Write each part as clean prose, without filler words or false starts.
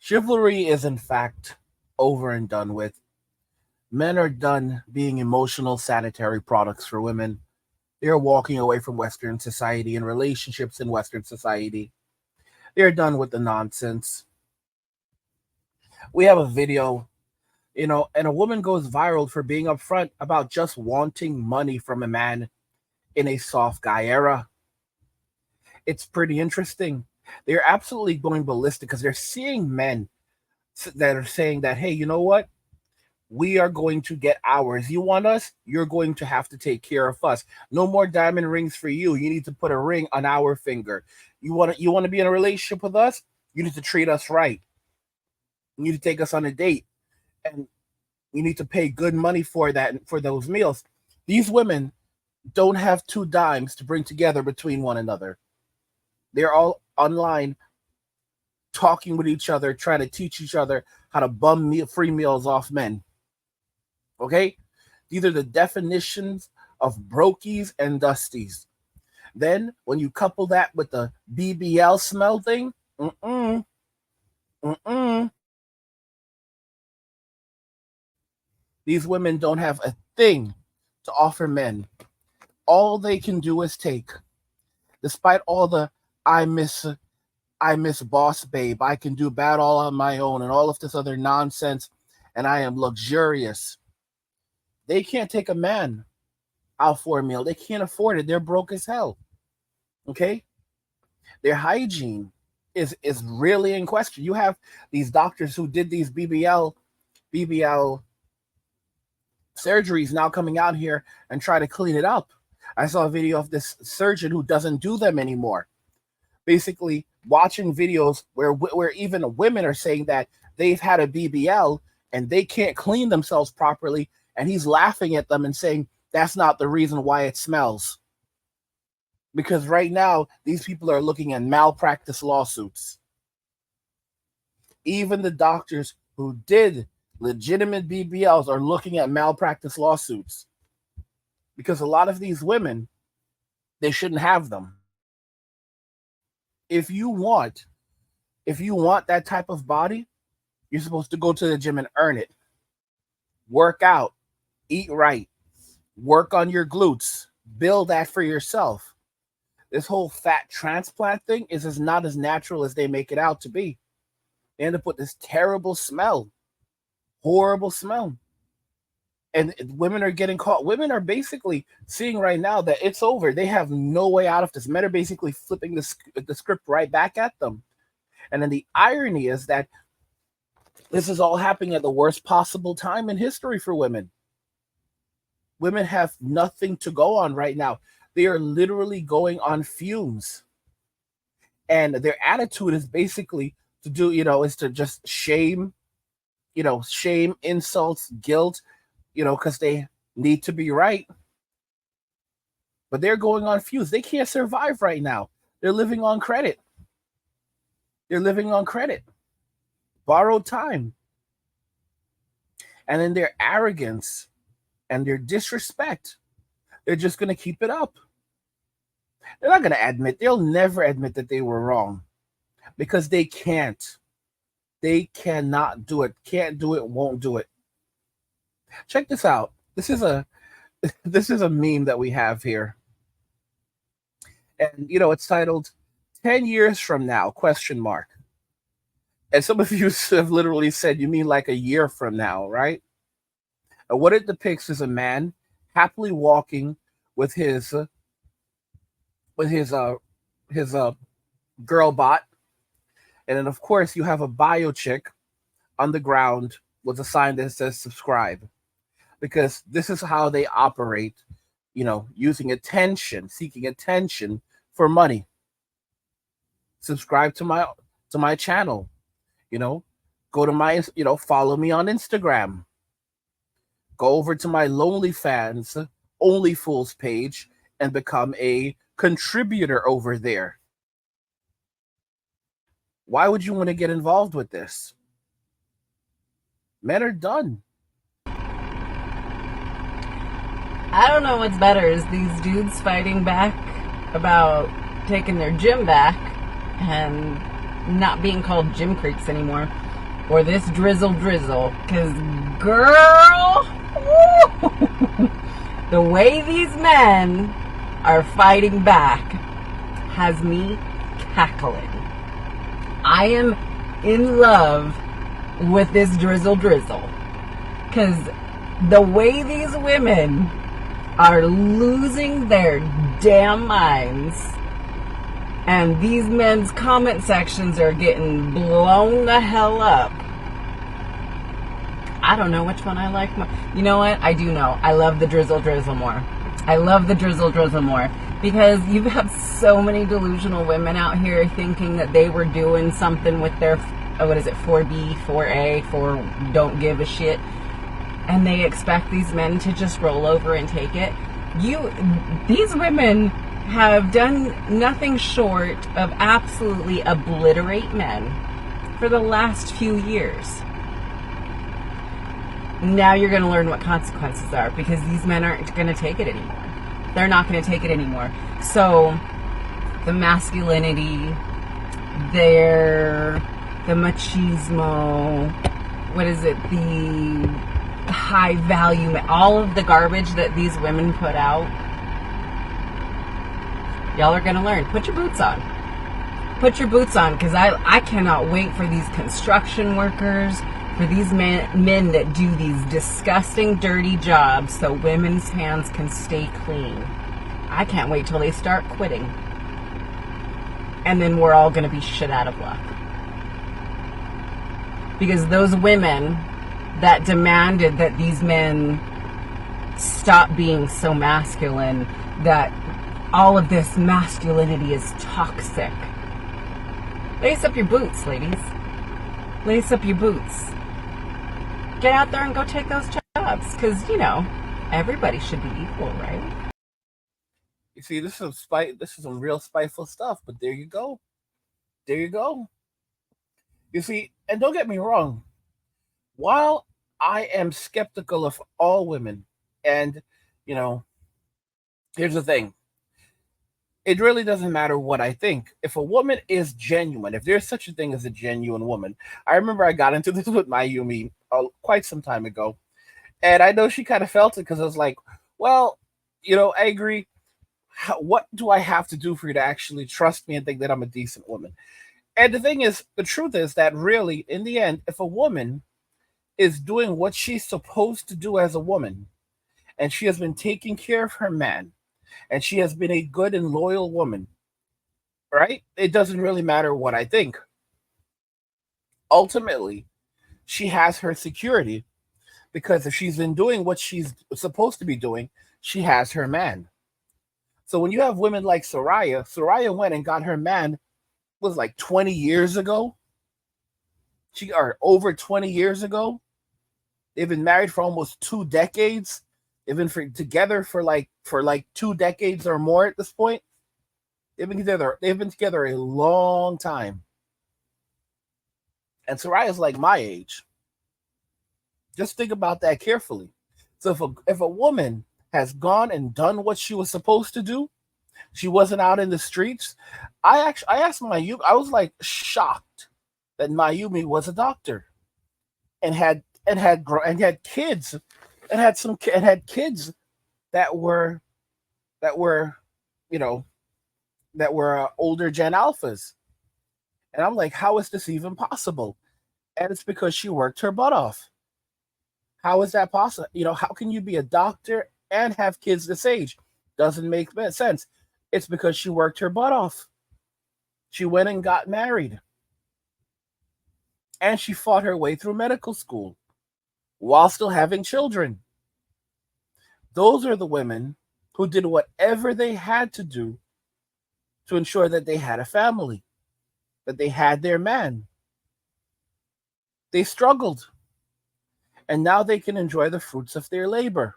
Chivalry is, in fact, over and done with. Men are done being emotional sanitary products for women. They're walking away from Western society and relationships in Western society. They're done with the nonsense. We have a video, and a woman goes viral for being upfront about just wanting money from a man in a soft guy era. It's pretty interesting. They're absolutely going ballistic because they're seeing men that are saying that, hey, you know what? We are going to get ours. You want us? You're going to have to take care of us. No more diamond rings for you. You need to put a ring on our finger. You want to be in a relationship with us? You need to treat us right. You need to take us on a date. And you need to pay good money for that, for those meals. These women don't have two dimes to bring together between one another. They're all online talking with each other, trying to teach each other how to free meals off men. Okay? These are the definitions of brokies and dusties. Then, when you couple that with the BBL smell thing, mm-mm, mm-mm. These women don't have a thing to offer men. All they can do is take. Despite all the I miss boss babe, I can do bad all on my own, and all of this other nonsense, and I am luxurious. They can't take a man out for a meal. They can't afford it. They're broke as hell. Okay? Their hygiene is really in question. You have these doctors who did these BBL surgeries now coming out here and try to clean it up. I saw a video of this surgeon who doesn't do them anymore. Basically, watching videos where even women are saying that they've had a BBL and they can't clean themselves properly, and he's laughing at them and saying that's not the reason why it smells. Because right now, these people are looking at malpractice lawsuits. Even the doctors who did legitimate BBLs are looking at malpractice lawsuits. Because a lot of these women, they shouldn't have them. If you want that type of body, you're supposed to go to the gym and earn it. Work out, eat right, work on your glutes, build that for yourself. This whole fat transplant thing is not as natural as they make it out to be. They end up with this terrible smell, horrible smell. And women are getting caught. Women are basically seeing right now that it's over. They have no way out of this. Men are basically flipping the script right back at them. And then the irony is that this is all happening at the worst possible time in history for women. Women have nothing to go on right now. They are literally going on fumes. And their attitude is basically to do, is to just shame, insults, guilt, because they need to be right. But they're going on fumes. They can't survive right now. They're living on credit. Borrowed time. And then their arrogance and their disrespect, they're just going to keep it up. They're not going to admit. They'll never admit that they were wrong because they can't. They cannot do it. Can't do it, won't do it. Check this out. This is a meme that we have here. And it's titled 10 years from now, ? And some of you have literally said, you mean like a year from now, right? And what it depicts is a man happily walking with his girl bot. And then of course you have a bio chick on the ground with a sign that says subscribe. Because this is how they operate, using attention, seeking attention for money. Subscribe to my channel, go to my, follow me on Instagram. Go over to my Lonely Fans, Only Fools page and become a contributor over there. Why would you want to get involved with this? Men are done. I don't know what's better, is these dudes fighting back about taking their gym back and not being called gym creeps anymore, or this drizzle, because girl, the way these men are fighting back has me cackling. I am in love with this drizzle, because the way these women are losing their damn minds, and these men's comment sections are getting blown the hell up. I don't know which one I like more. You know what? I do know. I love the drizzle more. I love the drizzle more. Because you have so many delusional women out here thinking that they were doing something with their, 4B, 4A, for don't give a shit. And they expect these men to just roll over and take it. These women have done nothing short of absolutely obliterate men for the last few years. Now you're going to learn what consequences are, because these men aren't going to take it anymore. They're not going to take it anymore. So the masculinity, the machismo, the high value, all of the garbage that these women put out, y'all are going to learn. Put your boots on. Put your boots on, because I cannot wait for these construction workers, for these men that do these disgusting, dirty jobs so women's hands can stay clean. I can't wait till they start quitting. And then we're all going to be shit out of luck. Because those women that demanded that these men stop being so masculine, that all of this masculinity is toxic. Lace up your boots, ladies. Lace up your boots. Get out there and go take those jobs, because, everybody should be equal, right? You see, this is some real spiteful stuff, but there you go. There you go. You see, and don't get me wrong, while I am skeptical of all women, and, here's the thing. It really doesn't matter what I think. If a woman is genuine, if there's such a thing as a genuine woman, I remember I got into this with Mayumi quite some time ago, and I know she kind of felt it, because I was like, well, I agree. What do I have to do for you to actually trust me and think that I'm a decent woman? And the truth is that really, in the end, if a woman is doing what she's supposed to do as a woman, and she has been taking care of her man, and she has been a good and loyal woman, right? It doesn't really matter what I think. Ultimately, she has her security, because if she's been doing what she's supposed to be doing, she has her man. So when you have women like Soraya went and got her man, was like 20 years ago. Over 20 years ago. They've been married for almost 2 decades. They've been together for like 2 decades or more at this point. They've been together a long time. And Soraya's like my age. Just think about that carefully. So if a woman has gone and done what she was supposed to do, she wasn't out in the streets. I asked Mayumi, I was like shocked that Mayumi was a doctor and had kids and had kids that were older Gen Alphas. And I'm like, how is this even possible? And it's because she worked her butt off. How is that possible? How can you be a doctor and have kids this age? Doesn't make sense. It's because she worked her butt off. She went and got married. And she fought her way through medical school while still having children. Those are the women who did whatever they had to do to ensure that they had a family, that they had their man. They struggled. And now they can enjoy the fruits of their labor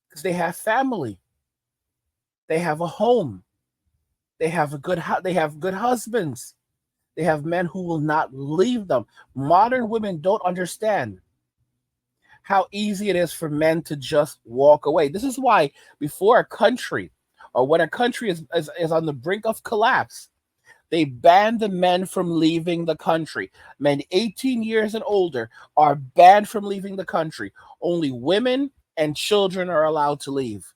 because they have family. They have a home. They have good husbands. They have men who will not leave them. Modern women don't understand how easy it is for men to just walk away. This is why before a country, or when a country is on the brink of collapse, They banned the men from leaving the country. Men 18 years and older are banned from leaving the country. Only women and children are allowed to leave.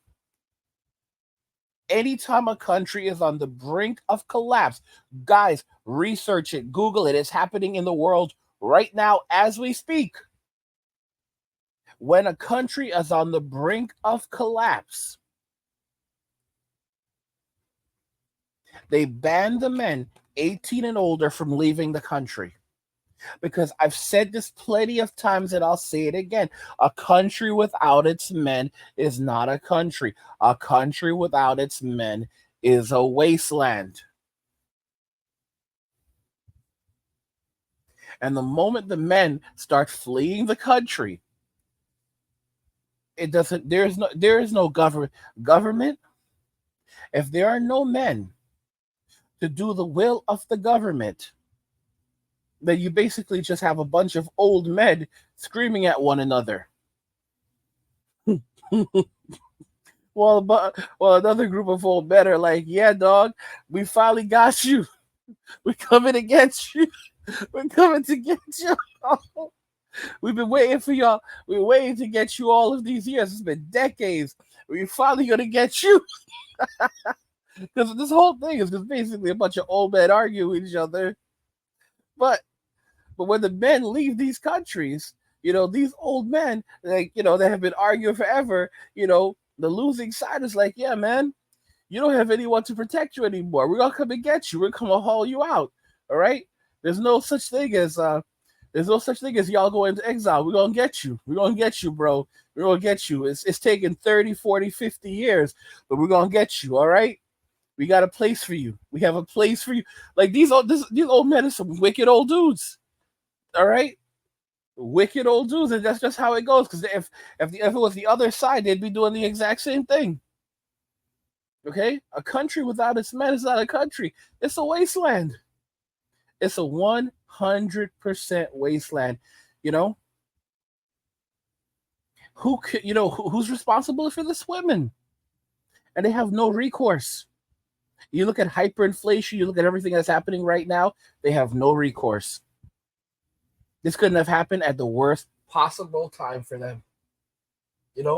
Anytime a country is on the brink of collapse, guys, research it, Google it. It's happening in the world right now as we speak. When a country is on the brink of collapse, they ban the men 18 and older from leaving the country. Because I've said this plenty of times and I'll say it again. A country without its men is not a country. A country without its men is a wasteland. And the moment the men start fleeing the country, it doesn't there is no government. If there are no men to do the will of the government, then you basically just have a bunch of old men screaming at one another. Well, another group of old men are like, "Yeah, dog, we finally got you. We're coming to get you. We're coming to get you. We've been waiting for y'all. We're waiting to get you all of these years. It's been decades. We're finally gonna get you." Because this whole thing is just basically a bunch of old men arguing with each other. But when the men leave these countries, these old men, like, they have been arguing forever, the losing side is like, "Yeah, man, you don't have anyone to protect you anymore. We're gonna come and get you. We're gonna haul you out. All right? There's no such thing as y'all going into exile. We're gonna get you. We're gonna get you, bro. We're gonna get you. It's taken 30, 40, 50 years, but we're gonna get you, all right? We got a place for you. We have a place for you." Like these old men are some wicked old dudes. All right? Wicked old dudes, and that's just how it goes. Because if it was the other side, they'd be doing the exact same thing. Okay, a country without its men is not a country. It's a wasteland. It's a 100% wasteland. You know who's responsible for this? Women, and they have no recourse. You look at hyperinflation. You look at everything that's happening right now. They have no recourse. This couldn't have happened at the worst possible time for them.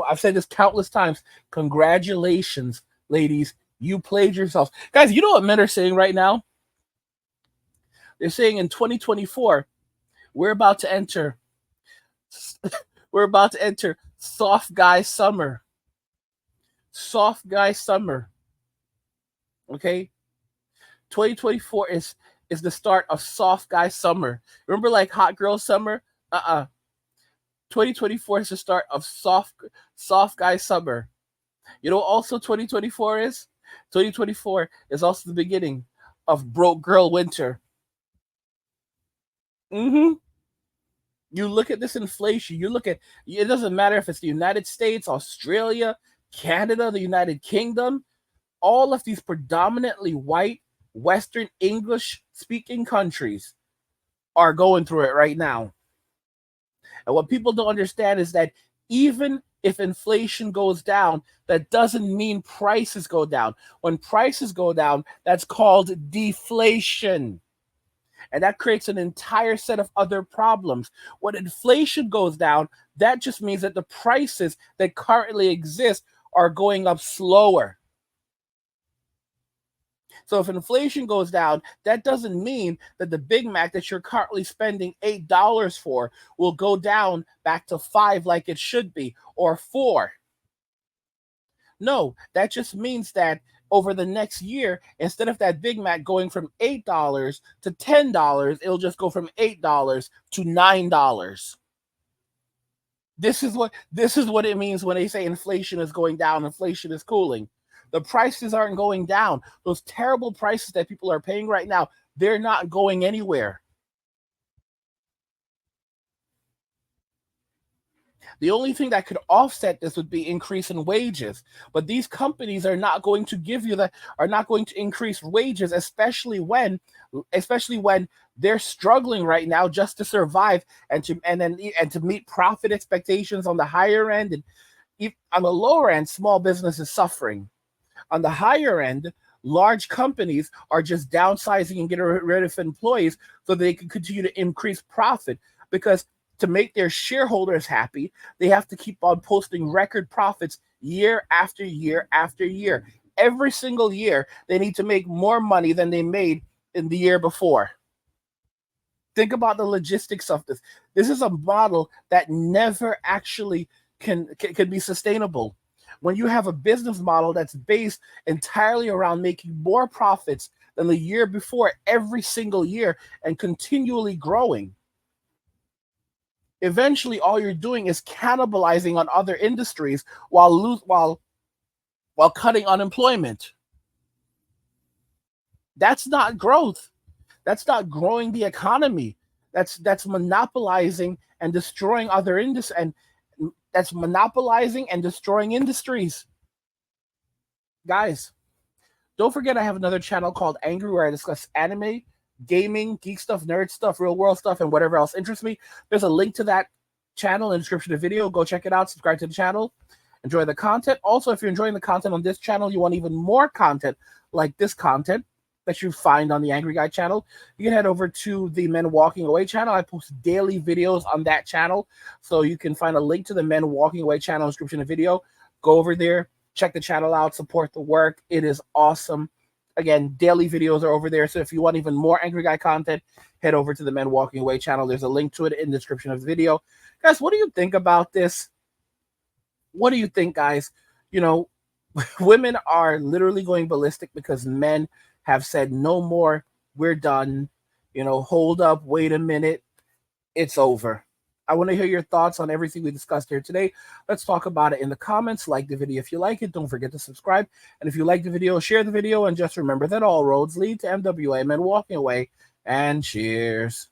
I've said this countless times. Congratulations, ladies. You played yourselves. Guys, you know what men are saying right now? They're saying in 2024, we're about to enter soft guy summer. Soft guy summer. Okay? 2024 is the start of soft guy summer. Remember like hot girl summer? 2024 is the start of soft guy summer. Also 2024 is? 2024 is also the beginning of broke girl winter. Mm-hmm. You look at this inflation. You look at it. Doesn't matter if it's the United States, Australia, Canada, the United Kingdom. All of these predominantly white, Western English speaking countries are going through it right now. And what people don't understand is that even if inflation goes down, that doesn't mean prices go down. When prices go down, that's called deflation. And that creates an entire set of other problems. When inflation goes down, that just means that the prices that currently exist are going up slower. So if inflation goes down, that doesn't mean that the Big Mac that you're currently spending $8 for will go down back to $5 like it should be, or $4. No, that just means that over the next year, instead of that Big Mac going from $8 to $10, it'll just go from $8 to $9. This is what it means when they say inflation is going down, inflation is cooling. The prices aren't going down. Those terrible prices that people are paying right now, they're not going anywhere. The only thing that could offset this would be increase in wages. But these companies are not going to give you that, are not going to increase wages, especially when they're struggling right now just to survive and to meet profit expectations on the higher end. And on the lower end, small business is suffering. On the higher end, Large companies are just downsizing and getting rid of employees so they can continue to increase profit, because to make their shareholders happy, they have to keep on posting record profits year after year after year. Every single year, they need to make more money than they made in the year before. Think about the logistics of this. This is a model that never actually can be sustainable. When you have a business model that's based entirely around making more profits than the year before every single year and continually growing, eventually all you're doing is cannibalizing on other industries while cutting unemployment. That's not growth. That's not growing the economy. That's monopolizing and destroying other industries, and that's monopolizing and destroying industries. Guys, don't forget I have another channel called Angry where I discuss anime, gaming, geek stuff, nerd stuff, real world stuff, and whatever else interests me. There's a link to that channel in the description of the video. Go check it out. Subscribe to the channel. Enjoy the content. Also, if you're enjoying the content on this channel, you want even more content like this content that you find on the Angry Guy channel, you can head over to the Men Walking Away channel. I post daily videos on that channel, so you can find a link to the Men Walking Away channel in the description of the video. Go over there, check the channel out, support the work. It is awesome. Again, daily videos are over there, so if you want even more Angry Guy content, head over to the Men Walking Away channel. There's a link to it in the description of the video. Guys, what do you think about this? What do you think, guys? You know, women are literally going ballistic because men have said no more, we're done, hold up, wait a minute, it's over. I want to hear your thoughts on everything we discussed here today. Let's talk about it in the comments. Like the video if you like it. Don't forget to subscribe. And if you like the video, share the video. And just remember that all roads lead to MWA, Men Walking Away. And cheers.